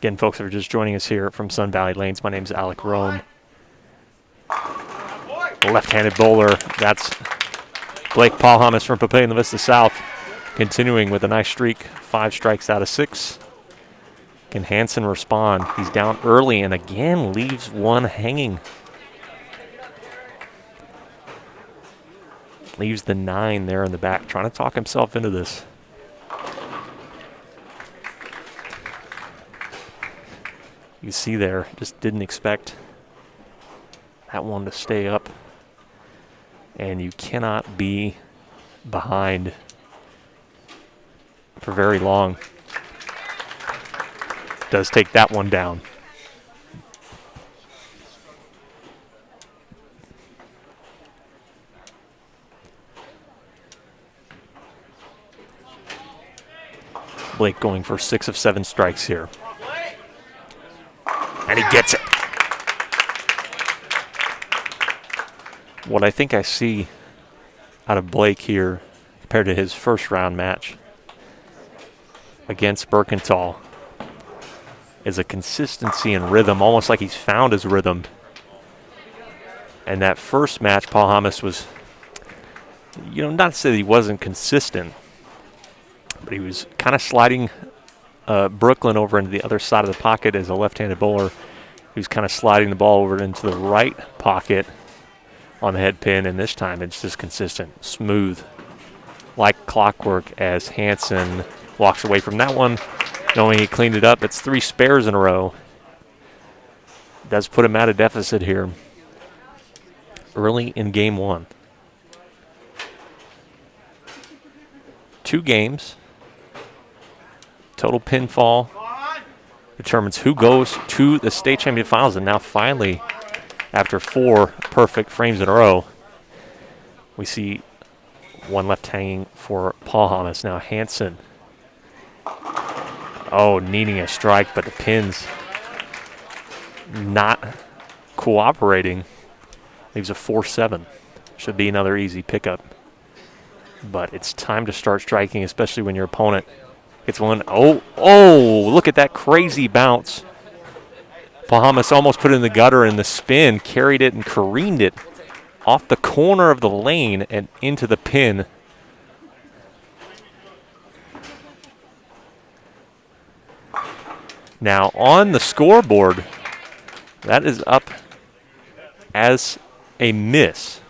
Again, folks, if you're just joining us here from Sun Valley Lanes, my name is Alec Rome. Left-handed bowler, that's Blake Paulhamus from Papillion La Vista South, continuing with a nice streak, 5 strikes out of 6. Can Hansen respond? He's down early and again leaves one hanging. Leaves the 9 there in the back, trying to talk himself into this. You see there, just didn't expect that one to stay up. And you cannot be behind for very long. Does take that one down. Blake going for 6 of 7 strikes here. And he gets it. What I think I see out of Blake here compared to his first round match against Birkenthal is a consistency and rhythm, almost like he's found his rhythm. And that first match, Paulhamus was, not to say that he wasn't consistent, but he was kind of sliding Brooklyn over into the other side of the pocket as a left-handed bowler. He was kind of sliding the ball over into the right pocket on the head pin, and this time it's just consistent, smooth, like clockwork as Hansen walks away from that one, knowing he cleaned it up. It's 3 spares in a row. Does put him at a deficit here early in game 1. 2 games. Total pinfall determines who goes to the state championship finals. And now finally, after 4 perfect frames in a row, we see one left hanging for Paulhamus. Now Hansen. Needing a strike, but the pin's not cooperating. Leaves a 4-7. Should be another easy pickup. But it's time to start striking, especially when your opponent gets one. Look at that crazy bounce. Paulhamus almost put it in the gutter, and the spin carried it and careened it off the corner of the lane and into the pin. Now on the scoreboard, that is up as a miss.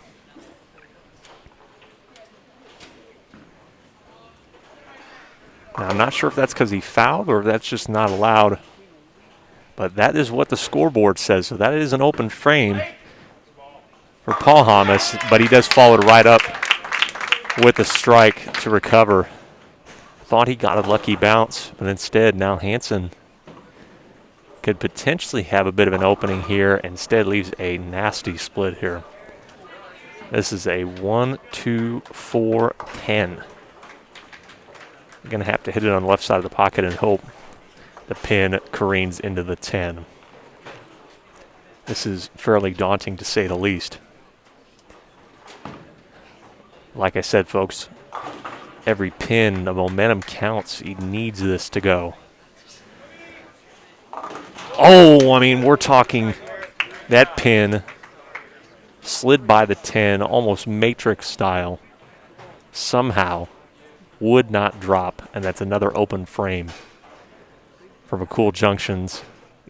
Now, I'm not sure if that's because he fouled or if that's just not allowed, but that is what the scoreboard says. So that is an open frame for Paulhamus, but he does follow it right up with a strike to recover. Thought he got a lucky bounce, but instead now Hansen could potentially have a bit of an opening here. Instead leaves a nasty split here. This is a 1-2-4-10. You're going to have to hit it on the left side of the pocket and hope the pin careens into the 10. This is fairly daunting to say the least. Like I said, folks, every pin, the momentum counts. He needs this to go. We're talking that pin slid by the 10, almost Matrix style, somehow would not drop, and that's another open frame for McCool Junction's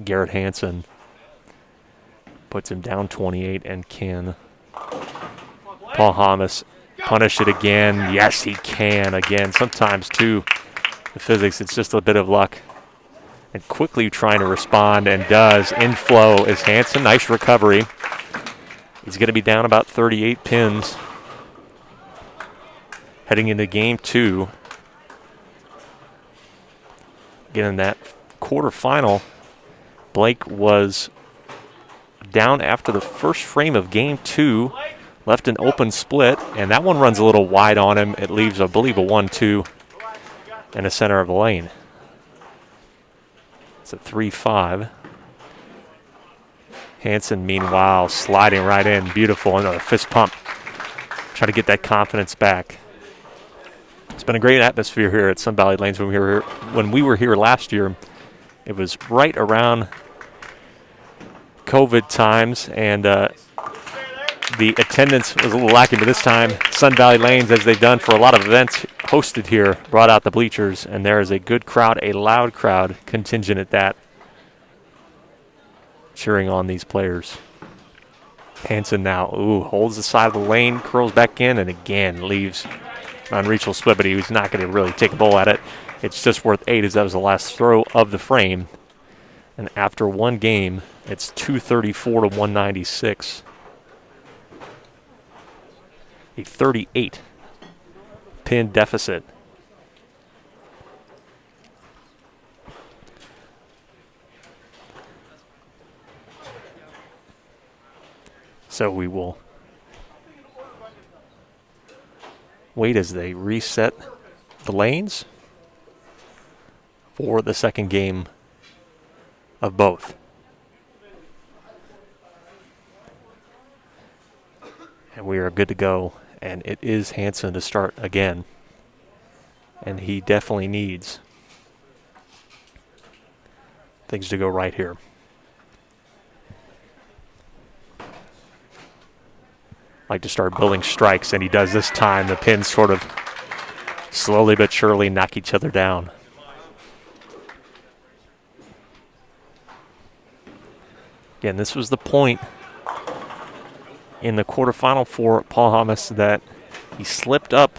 Garrett Hansen. Puts him down 28, and can Paulhamus punish it again? Yes, he can again. Sometimes, too, the physics, it's just a bit of luck. And quickly trying to respond, and does. Inflow is Hansen. Nice recovery. He's going to be down about 38 pins heading into game 2. Again, in that quarterfinal, Blake was down after the first frame of game 2, left an open split, and that one runs a little wide on him. It leaves, I believe, a 1-2 in the center of the lane. It's a 3-5. Hansen, meanwhile, sliding right in. Beautiful. Another fist pump. Try to get that confidence back. It's been a great atmosphere here at Sun Valley Lanes when we were here last year. It was right around COVID times, and the attendance was a little lacking, but this time Sun Valley Lanes, as they've done for a lot of events hosted here, brought out the bleachers, and there is a good crowd, a loud crowd contingent at that, cheering on these players. Hansen now, holds the side of the lane, curls back in, and again leaves unreachable split, but he was not going to really take a bowl at it. It's just worth 8, as that was the last throw of the frame. And after one game, it's 234 to 196. A 38 pin deficit. So we will wait as they reset the lanes for the second game of both. And we are good to go. And it is Hansen to start again. And he definitely needs things to go right here. Like to start building strikes, and he does this time. The pins sort of slowly but surely knock each other down. Again, this was the point in the quarterfinal for Paulhamus that he slipped up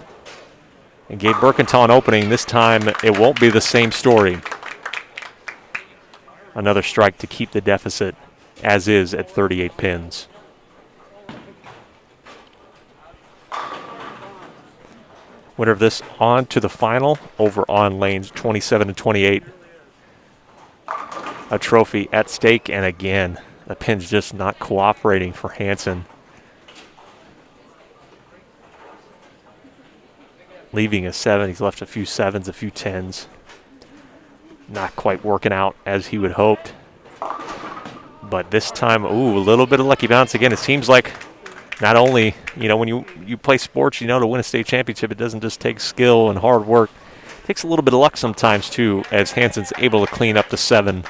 and gave Berkenthal an opening. This time it won't be the same story. Another strike to keep the deficit as is at 38 pins. Winner of this on to the final over on lanes 27 and 28. A trophy at stake, and again, the pin's just not cooperating for Hansen. Leaving a 7, he's left a few 7s, a few 10s. Not quite working out as he would hoped. But this time, a little bit of lucky bounce again. It seems like not only, when you play sports, to win a state championship, it doesn't just take skill and hard work. It takes a little bit of luck sometimes, too, as Hansen's able to clean up the 7.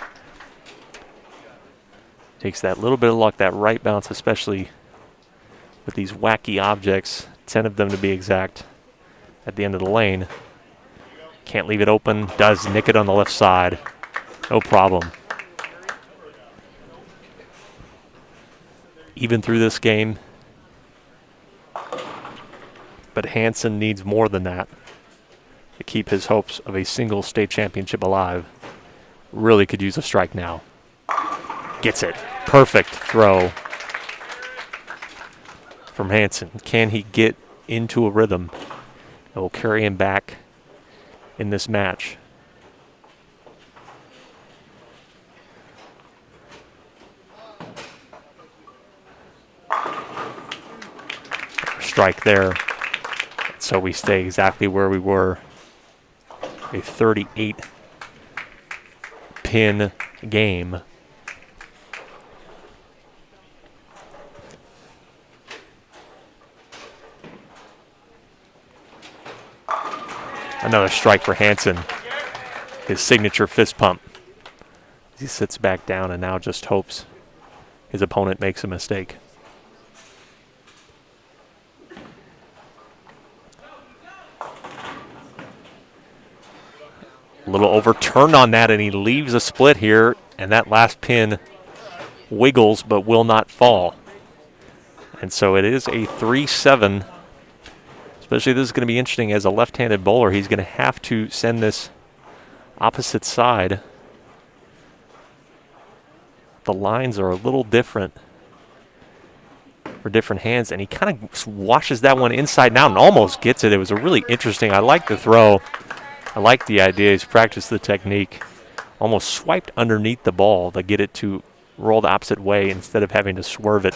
Takes that little bit of luck, that right bounce, especially with these wacky objects, 10 of them to be exact, at the end of the lane. Can't leave it open, does nick it on the left side. No problem. Even through this game, but Hansen needs more than that to keep his hopes of a single state championship alive. Really could use a strike now. Gets it. Perfect throw from Hansen. Can he get into a rhythm that will carry him back in this match? Strike there. So we stay exactly where we were. A 38 pin game. Another strike for Hansen. His signature fist pump. He sits back down and now just hopes his opponent makes a mistake. A little overturned on that, and he leaves a split here, and that last pin wiggles but will not fall. And so it is a 3-7. Especially this is going to be interesting as a left-handed bowler. He's going to have to send this opposite side. The lines are a little different for different hands, and he kind of washes that one inside and out and almost gets it. It was a really interesting, I like the throw. I like the idea. He's practiced the technique. Almost swiped underneath the ball to get it to roll the opposite way instead of having to swerve it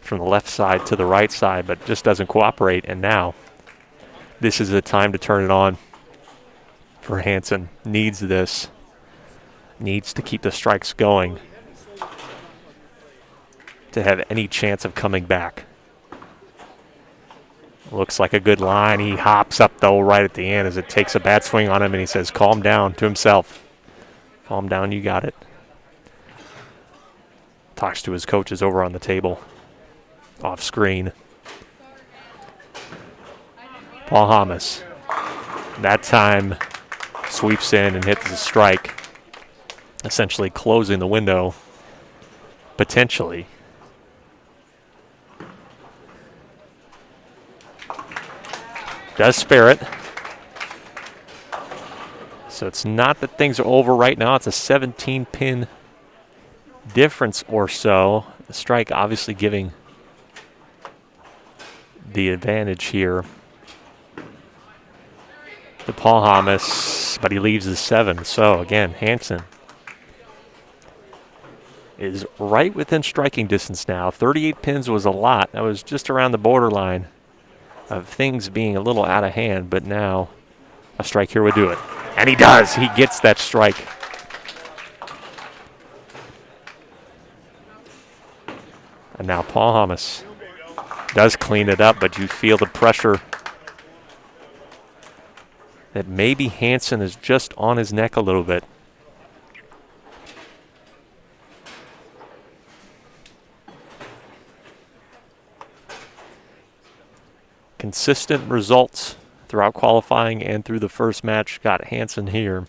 from the left side to the right side, but just doesn't cooperate. And now this is the time to turn it on for Hansen. Needs this. Needs to keep the strikes going to have any chance of coming back. Looks like a good line. He hops up, though, right at the end as it takes a bad swing on him, and he says, calm down to himself. Calm down, you got it. Talks to his coaches over on the table. Off screen. Paulhamus. That time sweeps in and hits the strike. Essentially closing the window. Potentially. Does spare it. So it's not that things are over right now. It's a 17-pin difference or so. The strike obviously giving the advantage here to Paulhamus, but he leaves the 7. So again, Hansen is right within striking distance now. 38 pins was a lot. That was just around the borderline of things being a little out of hand, but now a strike here would do it. And he does. He gets that strike. And now Paulhamus does clean it up, but you feel the pressure that maybe Hansen is just on his neck a little bit. Consistent results throughout qualifying and through the first match got Hansen here.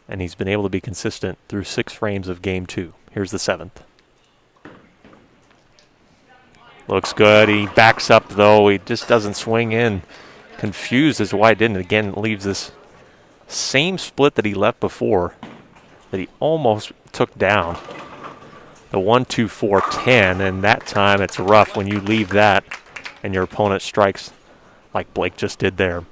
And he's been able to be consistent through 6 frames of game 2. Here's the 7th. Looks good. He backs up, though. He just doesn't swing in. Confused as to why it didn't. Again, leaves this same split that he left before that he almost took down. The 1-2-4-10, and that time it's rough when you leave that and your opponent strikes like Blake just did there.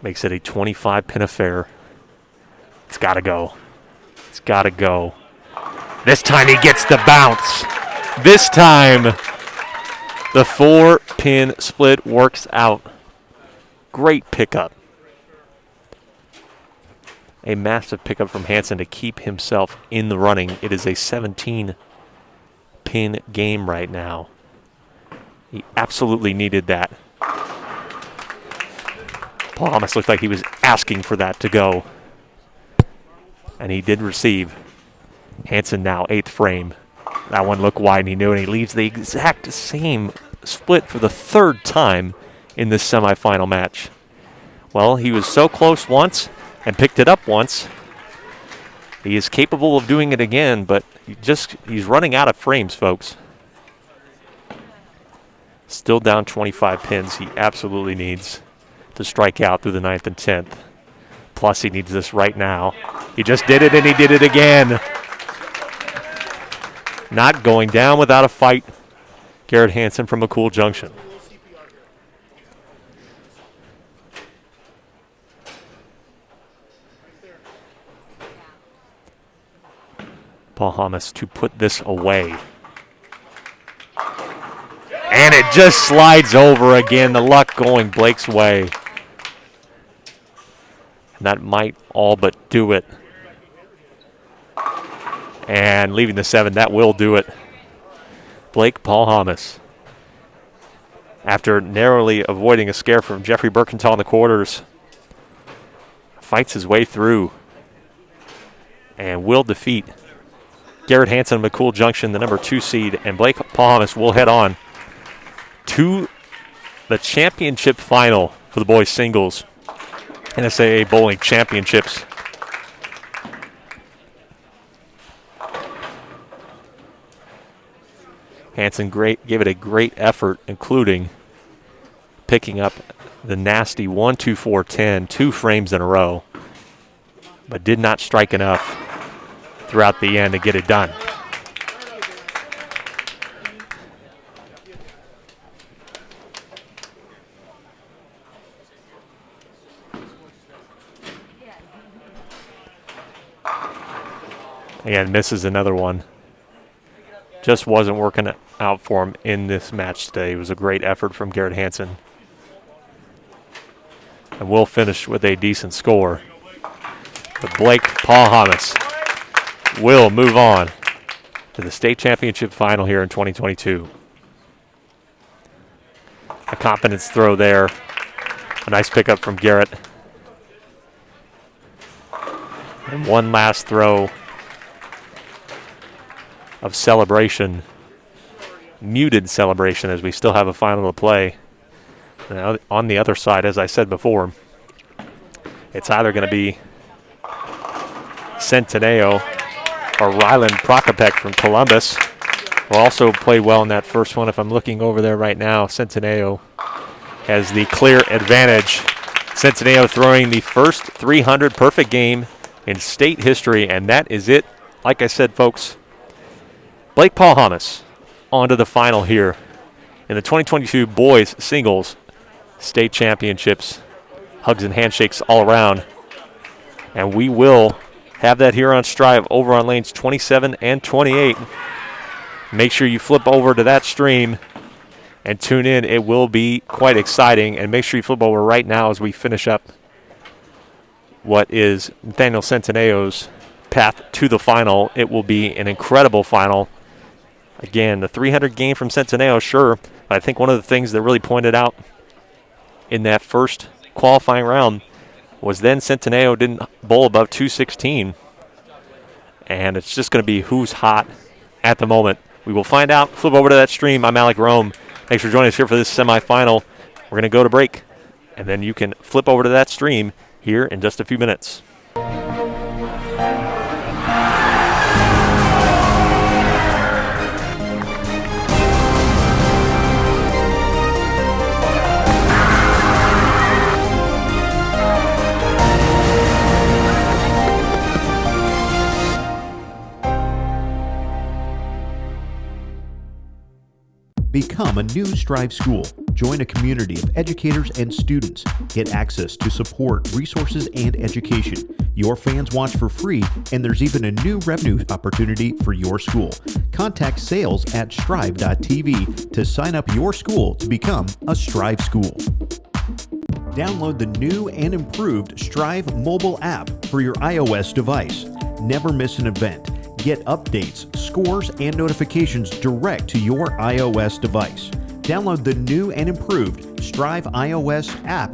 Makes it a 25-pin affair. It's got to go. It's got to go. This time he gets the bounce. This time the 4-pin split works out. Great pickup. A massive pickup from Hansen to keep himself in the running. It is a 17-pin game right now. He absolutely needed that. Paulhamus looked like he was asking for that to go. And he did receive. Hansen now 8th frame. That one looked wide and he knew, and he leaves the exact same split for the 3rd time in this semifinal match. Well, he was so close once and picked it up once. He is capable of doing it again, but he's running out of frames, folks. Still down 25 pins. He absolutely needs to strike out through the 9th and 10th. Plus, he needs this right now. He just did it, and he did it again. Not going down without a fight. Garrett Hansen from McCool Junction. Paulhamus to put this away. And it just slides over again. The luck going Blake's way. And that might all but do it. And leaving the 7, that will do it. Blake Paulhamus, after narrowly avoiding a scare from Jeffrey Birkenthal in the quarters, fights his way through and will defeat Garrett Hansen of McCool Junction, the number 2 seed, and Blake Paulhamus will head on to the championship final for the boys singles NSAA Bowling Championships. Hansen gave it a great effort, including picking up the nasty 1-2-4-10, 2 frames in a row, but did not strike enough throughout the end to get it done. And misses another one. Just wasn't working out for him in this match today. It was a great effort from Garrett Hansen. And we'll finish with a decent score. But Blake Paulhamus will move on to the state championship final here in 2022. A confidence throw there. A nice pickup from Garrett. And one last throw of celebration, muted celebration, as we still have a final to play. Now, on the other side, as I said before, it's either going to be Centineo or Ryland Prokopek from Columbus, who also played well in that first one. If I'm looking over there right now, Centineo has the clear advantage. Centineo throwing the first 300 perfect game in state history, and that is it. Like I said, folks, Blake Paulhamus on to the final here in the 2022 boys singles state championships. Hugs and handshakes all around. And we will have that here on Strive over on lanes 27 and 28. Make sure you flip over to that stream and tune in. It will be quite exciting. And make sure you flip over right now as we finish up what is Nathaniel Centineo's path to the final. It will be an incredible final. Again, the 300 game from Centineo, sure. But I think one of the things that really pointed out in that first qualifying round was then Centineo didn't bowl above 216. And it's just going to be who's hot at the moment. We will find out. Flip over to that stream. I'm Alec Rome. Thanks for joining us here for this semifinal. We're going to go to break, and then you can flip over to that stream here in just a few minutes. Become a new Strive school. Join a community of educators and students. Get access to support, resources, and education. Your fans watch for free, and there's even a new revenue opportunity for your school. Contact sales at strive.tv to sign up your school to become a Strive school. Download the new and improved Strive mobile app for your iOS device. Never miss an event. Get updates, scores, and notifications direct to your iOS device. Download the new and improved Strive iOS app